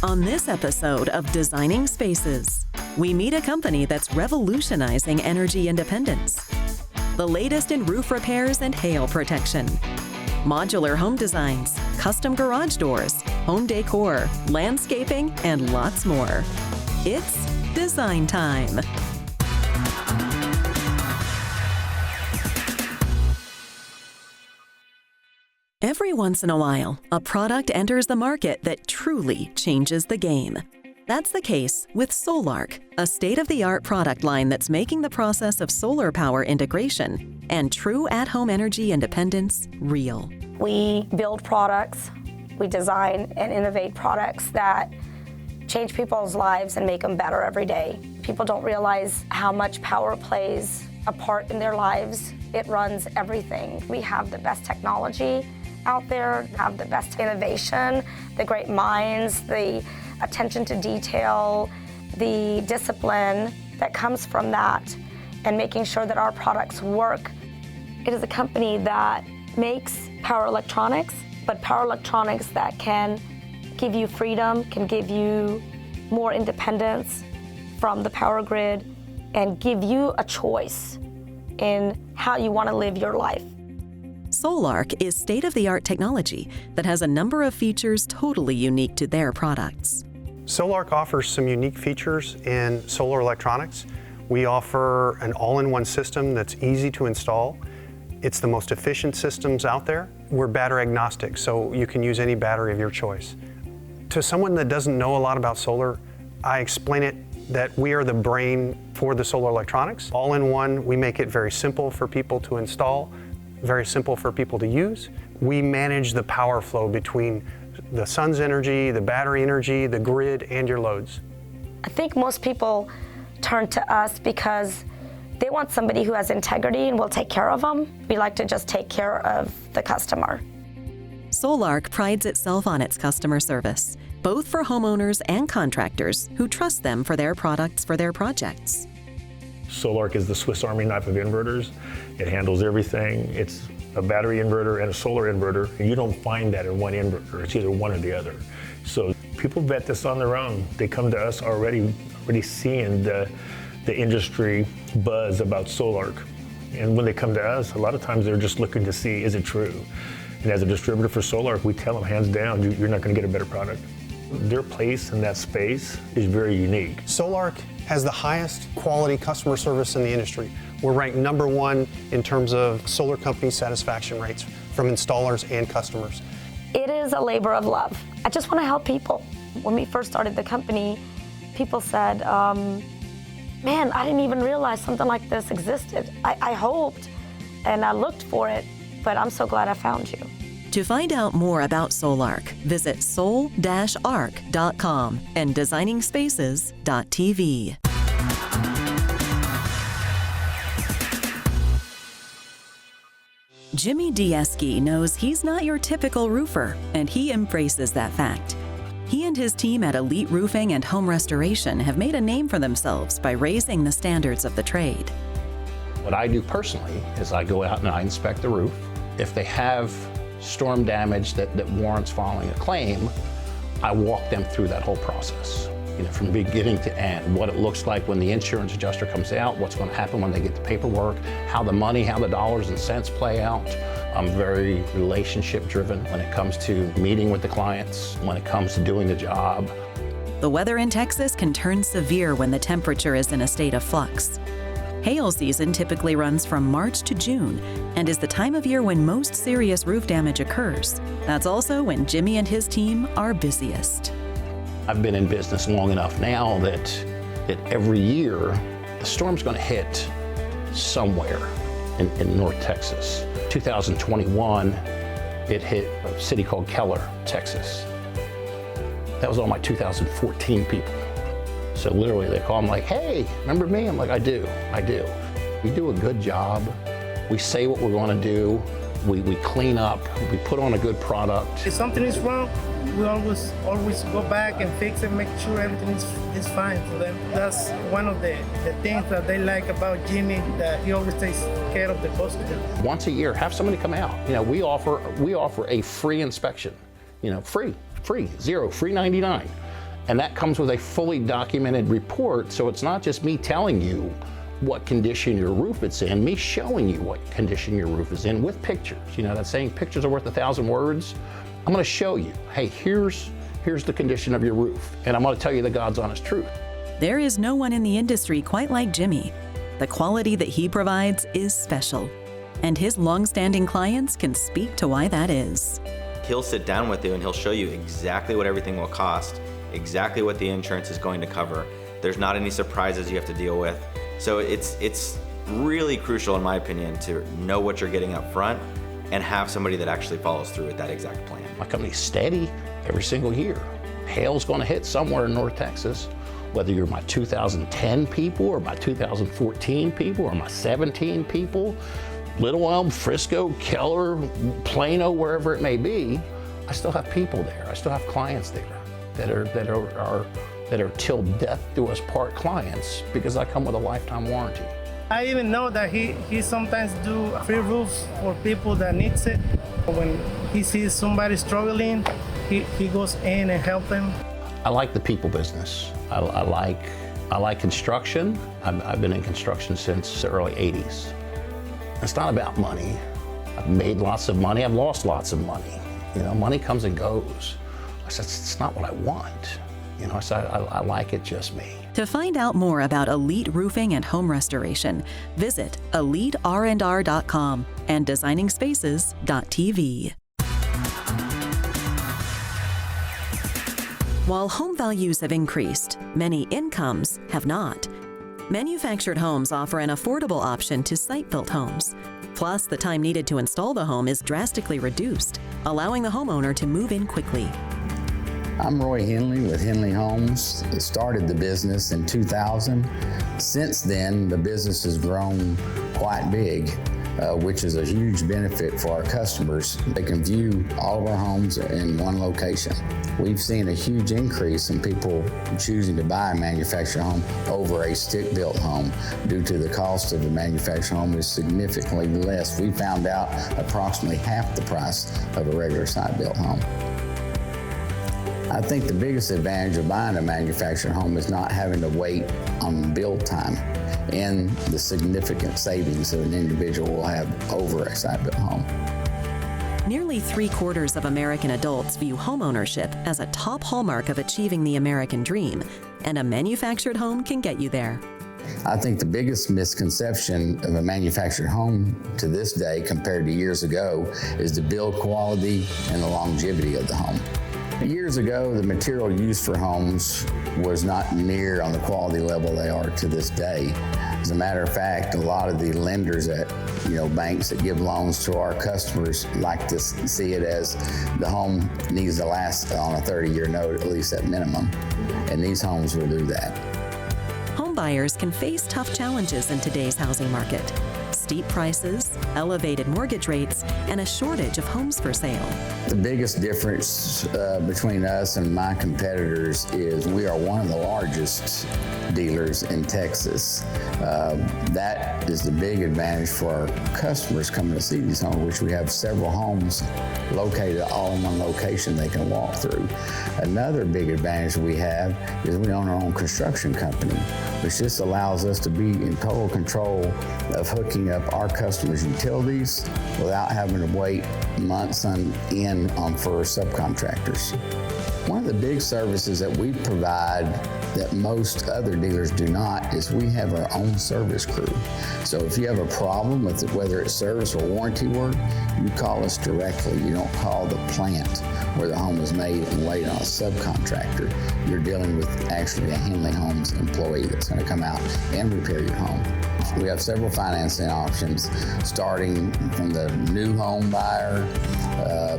On this episode of Designing Spaces, we meet a company that's revolutionizing energy independence. The latest in roof repairs and hail protection. Modular home designs, custom garage doors, home decor, landscaping, and lots more. It's design time. Every once in a while, a product enters the market that truly changes the game. That's the case with Sol-Ark, a state-of-the-art product line that's making the process of solar power integration and true at-home energy independence real. We build products, we design and innovate products that change people's lives and make them better every day. People don't realize how much power plays a part in their lives. It runs everything. We have the best technology out there, have the best innovation, the great minds, the attention to detail, the discipline that comes from that, and making sure that our products work. It is a company that makes power electronics, but power electronics that can give you freedom, can give you more independence from the power grid, and give you a choice in how you want to live your life. Sol-Ark is state-of-the-art technology that has a number of features totally unique to their products. Sol-Ark offers some unique features in solar electronics. We offer an all-in-one system that's easy to install. It's the most efficient systems out there. We're battery agnostic, so you can use any battery of your choice. To someone that doesn't know a lot about solar, I explain it that we are the brain for the solar electronics. All-in-one, we make it very simple for people to install, very simple for people to use. We manage the power flow between the sun's energy, the battery energy, the grid, and your loads. I think most people turn to us because they want somebody who has integrity and will take care of them. We like to just take care of the customer. Sol-Ark prides itself on its customer service, both for homeowners and contractors who trust them for their products for their projects. Sol-Ark is the Swiss Army knife of inverters. It handles everything. It's a battery inverter and a solar inverter, and you don't find that in one inverter. It's either one or the other. So people vet this on their own. They come to us already seeing the industry buzz about Sol-Ark. And when they come to us, a lot of times they're just looking to see, is it true? And as a distributor for Sol-Ark, we tell them hands down, you're not going to get a better product. Their place in that space is very unique. Sol-Ark has the highest quality customer service in the industry. We're ranked #1 in terms of solar company satisfaction rates from installers and customers. It is a labor of love. I just want to help people. When we first started the company, people said, man, I didn't even realize something like this existed. I hoped and I looked for it, but I'm so glad I found you. To find out more about Sol-Ark, visit sol-ark.com and designingspaces.tv. Jimmy Diesky knows he's not your typical roofer, and he embraces that fact. He and his team at Elite Roofing and Home Restoration have made a name for themselves by raising the standards of the trade. What I do personally is I go out and I inspect the roof. If they have storm damage that warrants filing a claim, I walk them through that whole process, from beginning to end, what it looks like when the insurance adjuster comes out, what's going to happen when they get the paperwork, how the money, how the dollars and cents play out. I'm very relationship driven when it comes to meeting with the clients, when it comes to doing the job. The weather in Texas can turn severe when the temperature is in a state of flux. Hail season typically runs from March to June and is the time of year when most serious roof damage occurs. That's also when Jimmy and his team are busiest. I've been in business long enough now that every year the storm's going to hit somewhere in North Texas. 2021, it hit a city called Keller, Texas. That was all my 2014 people. So literally they call, I'm like, hey, remember me? I'm like, I do. We do a good job. We say what we're going to do. We clean up. We put on a good product. If something is wrong, we always go back and fix it, make sure everything is fine for them. That's one of the things that they like about Jimmy, that he always takes care of the customer. Once a year, have somebody come out. We offer a free inspection. Free, $0, free 99. And that comes with a fully documented report, so it's not just me telling you what condition your roof is in, me showing you what condition your roof is in with pictures. You know, that saying, pictures are worth 1,000 words. I'm gonna show you, hey, here's the condition of your roof, and I'm gonna tell you the God's honest truth. There is no one in the industry quite like Jimmy. The quality that he provides is special, and his long-standing clients can speak to why that is. He'll sit down with you and he'll show you exactly what everything will cost, exactly what the insurance is going to cover. There's not any surprises you have to deal with. So it's really crucial, in my opinion, to know what you're getting up front and have somebody that actually follows through with that exact plan. My company's steady every single year. Hail's gonna hit somewhere in North Texas, whether you're my 2010 people or my 2014 people or my 17 people, Little Elm, Frisco, Keller, Plano, wherever it may be, I still have people there. I still have clients there that are till death do us part clients because I come with a lifetime warranty. I even know that he sometimes do free roofs for people that needs it. When he sees somebody struggling, he goes in and help them. I like the people business. I like construction. I've been in construction since the early 80s. It's not about money. I've made lots of money. I've lost lots of money. You know, money comes and goes. I said, it's not what I want. You know, I said, I like it just me. To find out more about Elite Roofing and Home Restoration, visit EliteRandR.com and Designingspaces.tv. While home values have increased, many incomes have not. Manufactured homes offer an affordable option to site-built homes. Plus, the time needed to install the home is drastically reduced, allowing the homeowner to move in quickly. I'm Roy Henly with Henly Homes. I started the business in 2000. Since then, the business has grown quite big, which is a huge benefit for our customers. They can view all of our homes in one location. We've seen a huge increase in people choosing to buy a manufactured home over a stick-built home due to the cost of a manufactured home is significantly less. We found out approximately half the price of a regular site-built home. I think the biggest advantage of buying a manufactured home is not having to wait on build time and the significant savings that an individual will have over a site-built home. Nearly 3/4 of American adults view homeownership as a top hallmark of achieving the American dream, and a manufactured home can get you there. I think the biggest misconception of a manufactured home to this day compared to years ago is the build quality and the longevity of the home. Years ago, the material used for homes was not near on the quality level they are to this day. As a matter of fact, a lot of the lenders at banks that give loans to our customers like to see it as the home needs to last on a 30-year note, at least at minimum, and these homes will do that. Home buyers can face tough challenges in today's housing market. Steep prices, elevated mortgage rates, and a shortage of homes for sale. The biggest difference between us and my competitors is we are one of the largest dealers in Texas. That is the big advantage for our customers coming to see these homes, which we have several homes located all in one location they can walk through. Another big advantage we have is we own our own construction company, which just allows us to be in total control of hooking up our customers' utilities without having to wait months for subcontractors. One of the big services that we provide that most other dealers do not is we have our own service crew. So if you have a problem with whether it's service or warranty work, you call us directly. You don't call the plant where the home was made and wait on a subcontractor. You're dealing with actually a Henly Homes employee that's going to come out and repair your home. We have several financing options, starting from the new home buyer,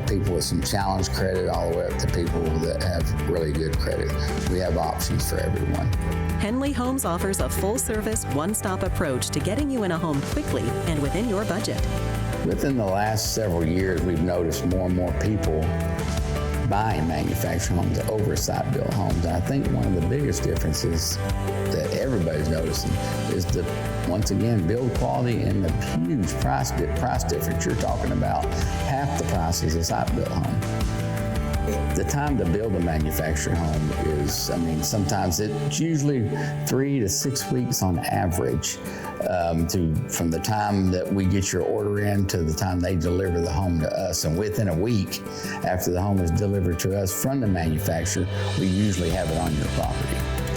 people with some challenge credit, all the way up to people that have really good credit. We have options for everyone. Henly Homes offers a full-service, one-stop approach to getting you in a home quickly and within your budget. Within the last several years, we've noticed more and more people buying manufactured homes over site-built homes. And I think one of the biggest differences that everybody's noticing is the, once again, build quality and the huge price difference. You're talking about half the price as a site-built home. The time to build a manufactured home is, sometimes it's usually 3 to 6 weeks on average from the time that we get your order in to the time they deliver the home to us. And within a week after the home is delivered to us from the manufacturer, we usually have it on your property.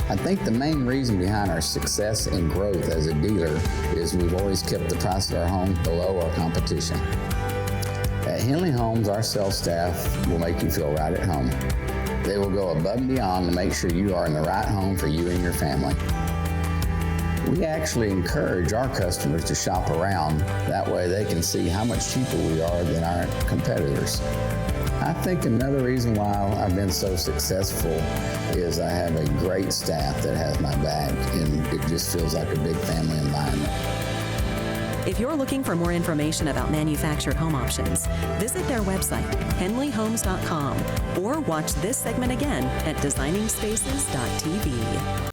I think the main reason behind our success and growth as a dealer is we've always kept the price of our homes below our competition. At Henly Homes, our sales staff will make you feel right at home. They will go above and beyond to make sure you are in the right home for you and your family. We actually encourage our customers to shop around. That way they can see how much cheaper we are than our competitors. I think another reason why I've been so successful is I have a great staff that has my back, and it just feels like a big family environment. If you're looking for more information about manufactured home options, visit their website, henlyhomes.com, or watch this segment again at designingspaces.tv.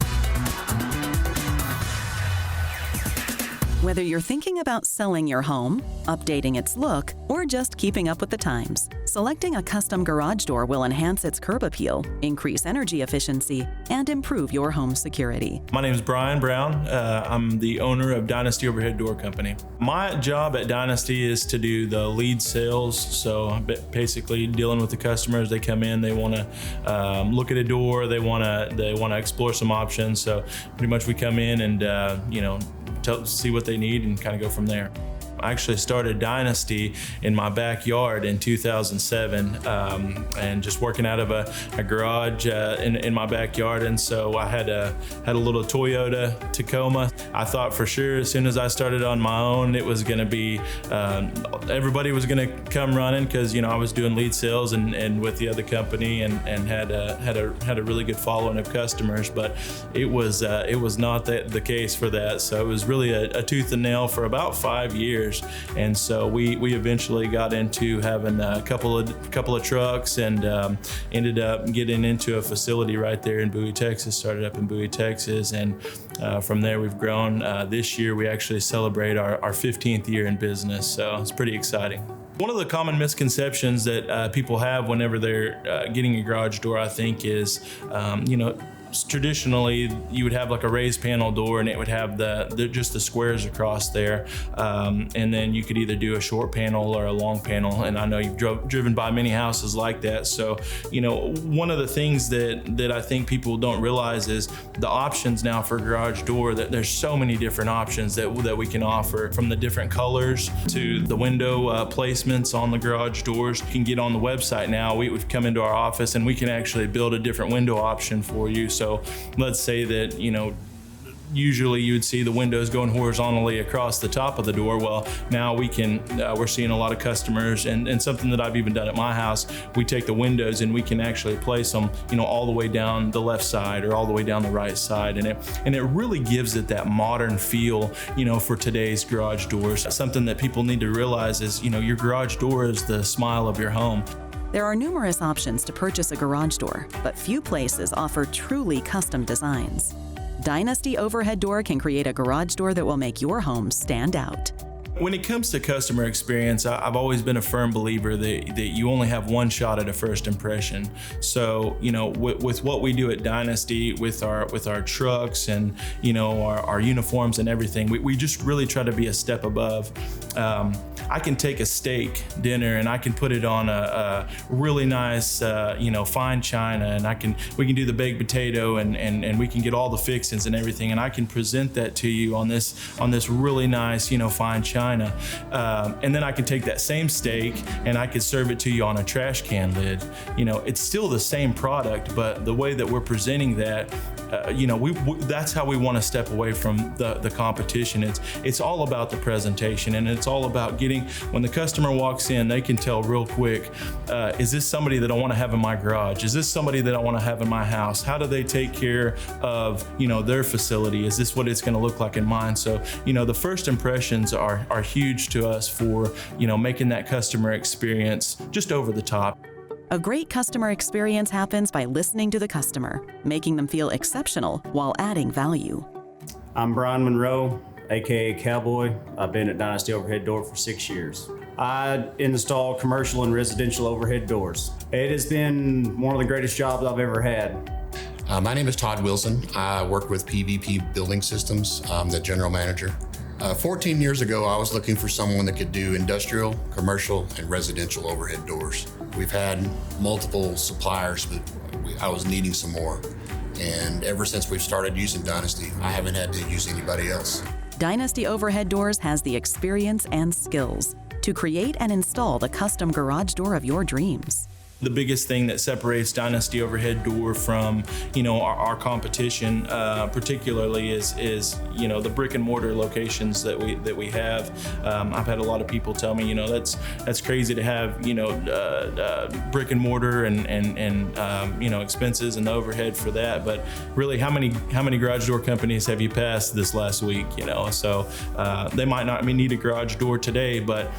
Whether you're thinking about selling your home, updating its look, or just keeping up with the times, selecting a custom garage door will enhance its curb appeal, increase energy efficiency, and improve your home's security. My name is Brian Brown. I'm the owner of Dynasty Overhead Door Company. My job at Dynasty is to do the lead sales, so basically dealing with the customers. They come in, they want to look at a door, they want to explore some options. So pretty much we come in and see what they need and kind of go from there. I actually started Dynasty in my backyard in 2007 and just working out of a garage in my backyard. And so I had a little Toyota Tacoma. I thought for sure as soon as I started on my own, it was going to be, everybody was going to come running because, I was doing lead sales and with the other company and had a really good following of customers, but it was not the case for that. So it was really a tooth and nail for about 5 years. And so we eventually got into having a couple of trucks and ended up getting into a facility right there in Bowie, Texas. Started up in Bowie, Texas, and from there we've grown. This year we actually celebrate our 15th year in business, so it's pretty exciting. One of the common misconceptions that people have whenever they're getting a garage door, I think, is traditionally you would have like a raised panel door and it would have just the squares across there, and then you could either do a short panel or a long panel, and I know you've driven by many houses like that. So one of the things that I think people don't realize is the options now for garage door, that there's so many different options that we can offer, from the different colors to the window placements on the garage doors. You can get on the website now. We've come into our office and we can actually build a different window option for you. So let's say that, usually you would see the windows going horizontally across the top of the door. Well, now we're seeing a lot of customers, and something that I've even done at my house, we take the windows and we can actually place them, all the way down the left side or all the way down the right side. And it really gives it that modern feel, for today's garage doors. Something that people need to realize is, your garage door is the smile of your home. There are numerous options to purchase a garage door, but few places offer truly custom designs. Dynasty Overhead Door can create a garage door that will make your home stand out. When it comes to customer experience, I've always been a firm believer that you only have one shot at a first impression. So, with what we do at Dynasty, with our trucks and, our uniforms and everything, we just really try to be a step above. I can take a steak dinner and I can put it on a really nice, fine china, and we can do the baked potato and we can get all the fixings and everything, and I can present that to you on this really nice, fine china. And then I can take that same steak and I could serve it to you on a trash can lid. It's still the same product, but the way that we're presenting that, that's how we want to step away from the competition. It's all about the presentation, and it's all about when the customer walks in, they can tell real quick, is this somebody that I want to have in my garage? Is this somebody that I want to have in my house? How do they take care of, their facility? Is this what it's going to look like in mine? So, the first impressions are huge to us for, making that customer experience just over the top. A great customer experience happens by listening to the customer, making them feel exceptional while adding value. I'm Brian Monroe, aka Cowboy. I've been at Dynasty Overhead Door for 6 years. I install commercial and residential overhead doors. It has been one of the greatest jobs I've ever had. My name is Todd Wilson. I work with PVP Building Systems. I'm the general manager. 14 years ago, I was looking for someone that could do industrial, commercial, and residential overhead doors. We've had multiple suppliers, but I was needing some more. And ever since we've started using Dynasty, I haven't had to use anybody else. Dynasty Overhead Doors has the experience and skills to create and install the custom garage door of your dreams. The biggest thing that separates Dynasty Overhead Door from, our competition, particularly is the brick and mortar locations that we have. I've had a lot of people tell me, that's crazy to have, brick and mortar and expenses and the overhead for that. But really, how many garage door companies have you passed this last week? So they might not need a garage door today, but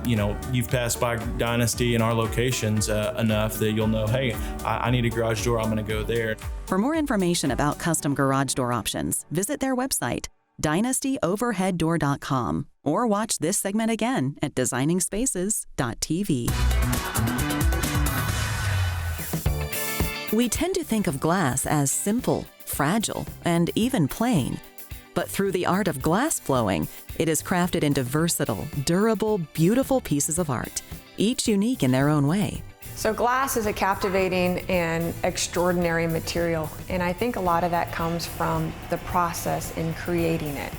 you've passed by Dynasty in our locations enough that you'll know, hey, I need a garage door, I'm going to go there. For more information about custom garage door options, visit their website, dynastyoverheaddoor.com, or watch this segment again at designingspaces.tv. We tend to think of glass as simple, fragile, and even plain. But through the art of glass blowing, it is crafted into versatile, durable, beautiful pieces of art, each unique in their own way. So glass is a captivating and extraordinary material, and I think a lot of that comes from the process in creating it.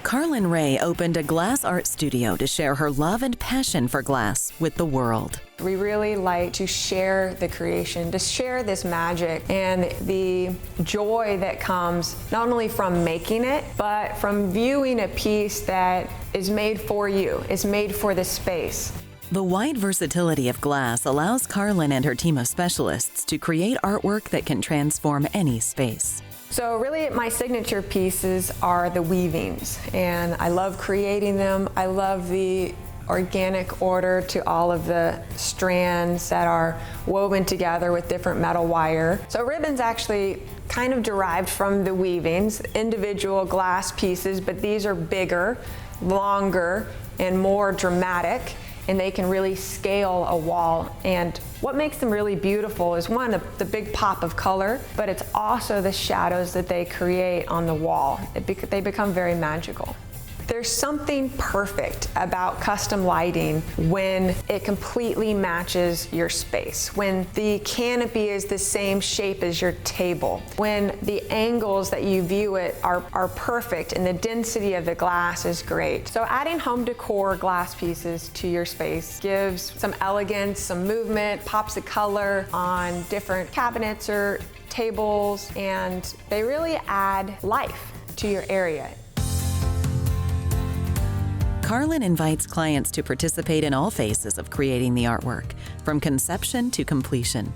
Carlyn Ray opened a glass art studio to share her love and passion for glass with the world. We really like to share the creation, to share this magic and the joy that comes not only from making it, but from viewing a piece that is made for you, is made for the space. The wide versatility of glass allows Carlyn and her team of specialists to create artwork that can transform any space. So really my signature pieces are the weavings, and I love creating them. I love the organic order to all of the strands that are woven together with different metal wire. So ribbon's actually kind of derived from the weavings, individual glass pieces, but these are bigger, longer, and more dramatic, and they can really scale a wall. And what makes them really beautiful is one, the big pop of color, but it's also the shadows that they create on the wall. They become very magical. There's something perfect about custom lighting when it completely matches your space, when the canopy is the same shape as your table, when the angles that you view it are perfect and the density of the glass is great. So adding home decor glass pieces to your space gives some elegance, some movement, pops of color on different cabinets or tables, and they really add life to your area. Carlyn invites clients to participate in all phases of creating the artwork, from conception to completion.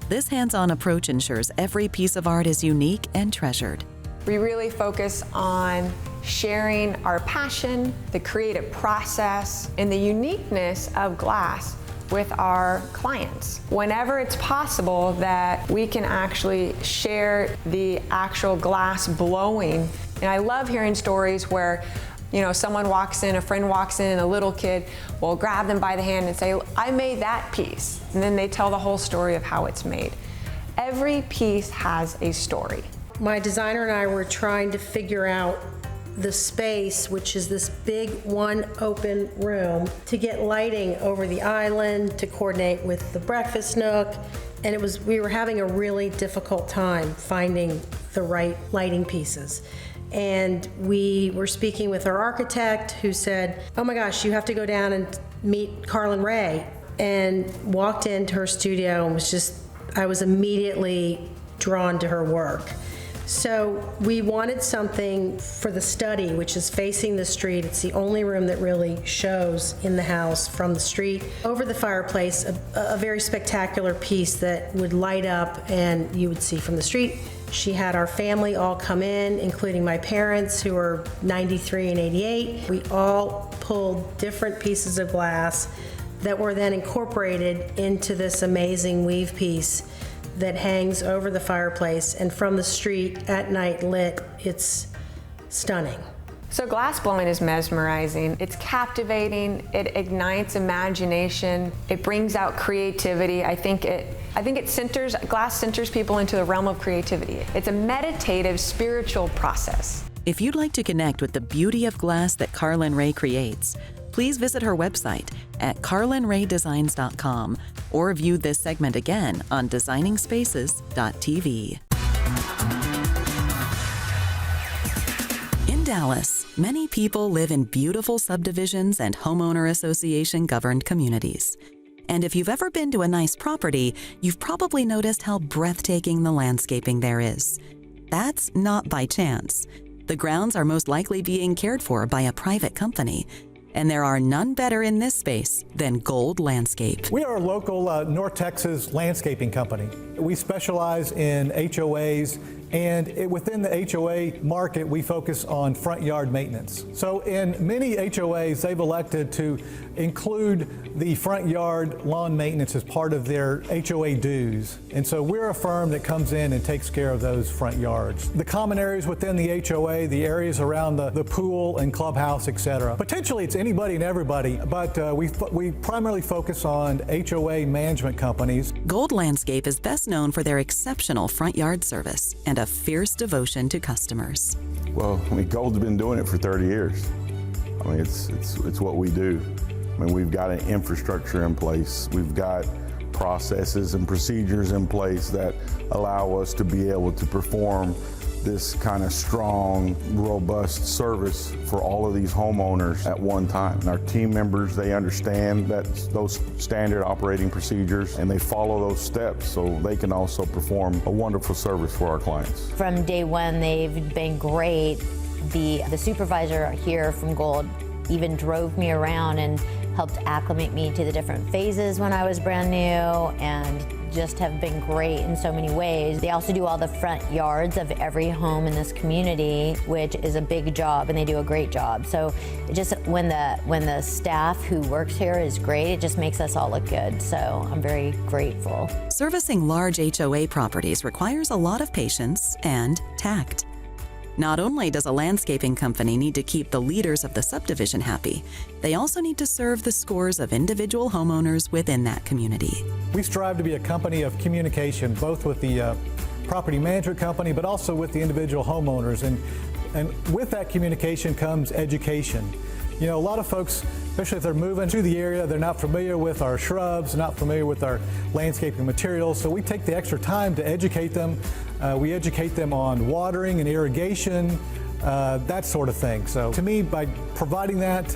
This hands-on approach ensures every piece of art is unique and treasured. We really focus on sharing our passion, the creative process, and the uniqueness of glass with our clients. Whenever it's possible that we can actually share the actual glass blowing. And I love hearing stories where someone walks in, a friend walks in, and a little kid will grab them by the hand and say, I made that piece. And then they tell the whole story of how it's made. Every piece has a story. My designer and I were trying to figure out the space, which is this big one open room, to get lighting over the island, to coordinate with the breakfast nook. And we were having a really difficult time finding the right lighting pieces. And we were speaking with our architect, who said, oh my gosh, you have to go down and meet Carlyn Ray. And walked into her studio and I was immediately drawn to her work. So we wanted something for the study, which is facing the street. It's the only room that really shows in the house from the street. Over the fireplace, a very spectacular piece that would light up and you would see from the street. She had our family all come in, including my parents, who are 93 and 88. We all pulled different pieces of glass that were then incorporated into this amazing weave piece that hangs over the fireplace, and from the street at night lit, it's stunning. So glass blowing is mesmerizing. It's captivating. It ignites imagination. It brings out creativity. I think glass centers people into the realm of creativity. It's a meditative, spiritual process. If you'd like to connect with the beauty of glass that Carlyn Ray creates, please visit her website at carlynraydesigns.com or view this segment again on designingspaces.tv. In Dallas, many people live in beautiful subdivisions and homeowner association governed communities. And if you've ever been to a nice property, you've probably noticed how breathtaking the landscaping there is. That's not by chance. The grounds are most likely being cared for by a private company, and there are none better in this space than Gold Landscape. We are a local North Texas landscaping company. We specialize in HOAs, and within the HOA market, we focus on front yard maintenance. So in many HOAs, they've elected to include the front yard lawn maintenance as part of their HOA dues. And so we're a firm that comes in and takes care of those front yards. The common areas within the HOA, the areas around the pool and clubhouse, etc. Potentially it's anybody and everybody, but we primarily focus on HOA management companies. Gold Landscape is best known for their exceptional front yard service and a fierce devotion to customers. Well, Gold's been doing it for 30 years. It's what we do. We've got an infrastructure in place. We've got processes and procedures in place that allow us to be able to perform this kind of strong, robust service for all of these homeowners at one time. And our team members, they understand those standard operating procedures and they follow those steps so they can also perform a wonderful service for our clients. From day one, they've been great. The supervisor here from Gold even drove me around and helped acclimate me to the different phases when I was brand new, and just have been great in so many ways. They also do all the front yards of every home in this community, which is a big job, and they do a great job. So it just when the staff who works here is great, it just makes us all look good. So I'm very grateful. Servicing large HOA properties requires a lot of patience and tact. Not only does a landscaping company need to keep the leaders of the subdivision happy, they also need to serve the scores of individual homeowners within that community. We strive to be a company of communication, both with the property management company, but also with the individual homeowners. And with that communication comes education. You know, a lot of folks, especially if they're moving to the area, they're not familiar with our shrubs, not familiar with our landscaping materials, so we take the extra time to educate them. We educate them on watering and irrigation, that sort of thing. So to me, by providing that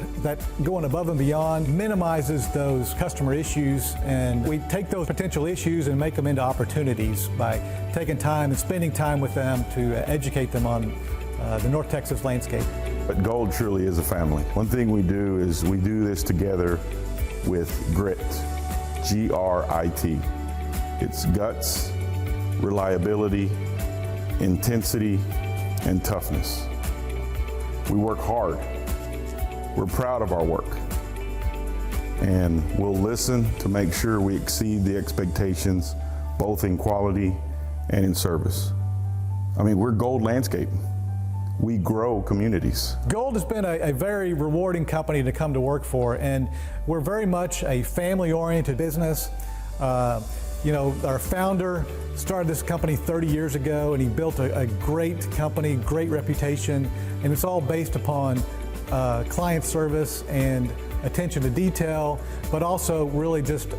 going above and beyond minimizes those customer issues, and we take those potential issues and make them into opportunities by taking time and spending time with them to educate them on the North Texas landscape. But Gold truly is a family. One thing we do is we do this together with grit, G-R-I-T. It's guts, reliability, intensity, and toughness. We work hard. We're proud of our work. And we'll listen to make sure we exceed the expectations, both in quality and in service. We're Gold Landscape. We grow communities. Gold has been a very rewarding company to come to work for, and we're very much a family-oriented business. Our founder started this company 30 years ago, and he built a great company, great reputation, and it's all based upon client service and attention to detail, but also really just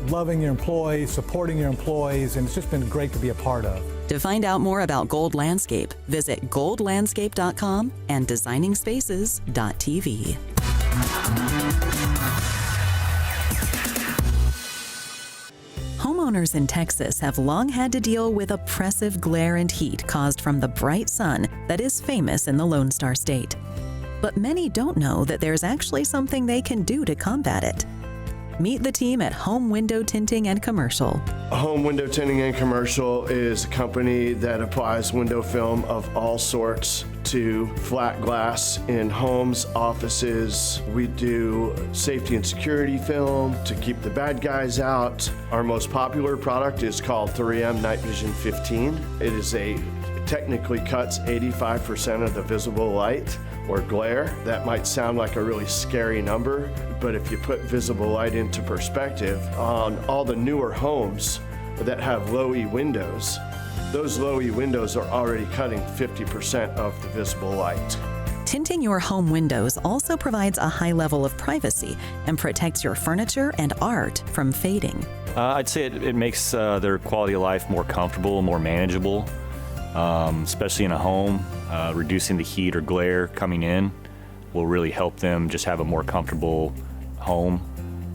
loving your employees, supporting your employees, and it's just been great to be a part of. To find out more about Gold Landscape, visit goldlandscape.com and designingspaces.tv. Homeowners in Texas have long had to deal with oppressive glare and heat caused from the bright sun that is famous in the Lone Star State. But many don't know that there's actually something they can do to combat it. Meet the team at Home Window Tinting and Commercial. Home Window Tinting and Commercial is a company that applies window film of all sorts to flat glass in homes, offices. We do safety and security film to keep the bad guys out. Our most popular product is called 3M Night Vision 15. It is a technically cuts 85% of the visible light or glare. That might sound like a really scary number, but if you put visible light into perspective, on all the newer homes that have low E windows, those low E windows are already cutting 50% of the visible light. Tinting your home windows also provides a high level of privacy and protects your furniture and art from fading. I'd say it makes their quality of life more comfortable, more manageable, especially in a home. Reducing the heat or glare coming in will really help them just have a more comfortable home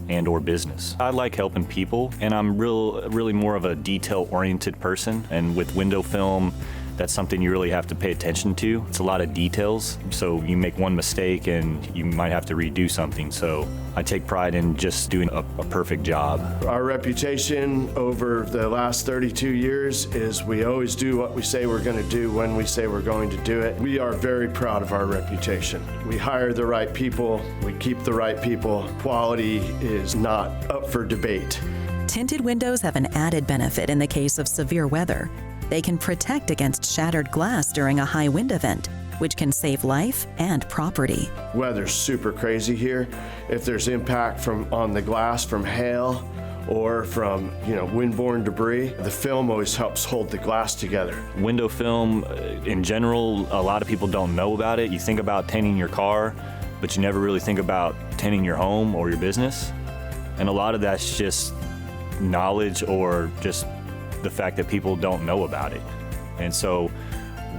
and or business. I like helping people, and I'm really more of a detail-oriented person, and with window film, that's something you really have to pay attention to. It's a lot of details, so you make one mistake and you might have to redo something. So I take pride in just doing a perfect job. Our reputation over the last 32 years is we always do what we say we're going to do when we say we're going to do it. We are very proud of our reputation. We hire the right people, we keep the right people. Quality is not up for debate. Tinted windows have an added benefit in the case of severe weather. They can protect against shattered glass during a high wind event, which can save life and property. Weather's super crazy here. If there's impact on the glass from hail or from windborne debris, the film always helps hold the glass together. Window film, in general, a lot of people don't know about it. You think about tinting your car, but you never really think about tinting your home or your business. And a lot of that's just knowledge or just the fact that people don't know about it. And so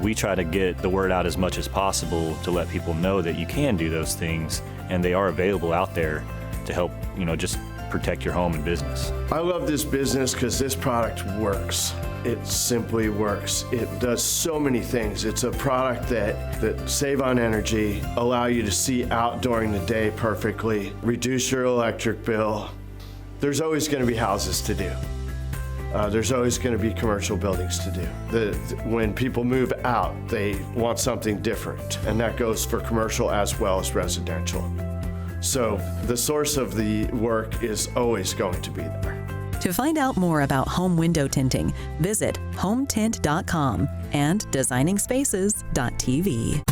we try to get the word out as much as possible to let people know that you can do those things and they are available out there to help, just protect your home and business. I love this business because this product works. It simply works. It does so many things. It's a product that save on energy, allow you to see out during the day perfectly, reduce your electric bill. There's always going to be houses to do. There's always going to be commercial buildings to do. When people move out, they want something different, and that goes for commercial as well as residential. So the source of the work is always going to be there. To find out more about home window tinting, visit hometint.com and designingspaces.tv.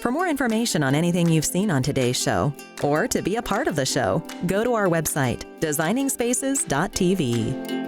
For more information on anything you've seen on today's show, or to be a part of the show, go to our website, designingspaces.tv.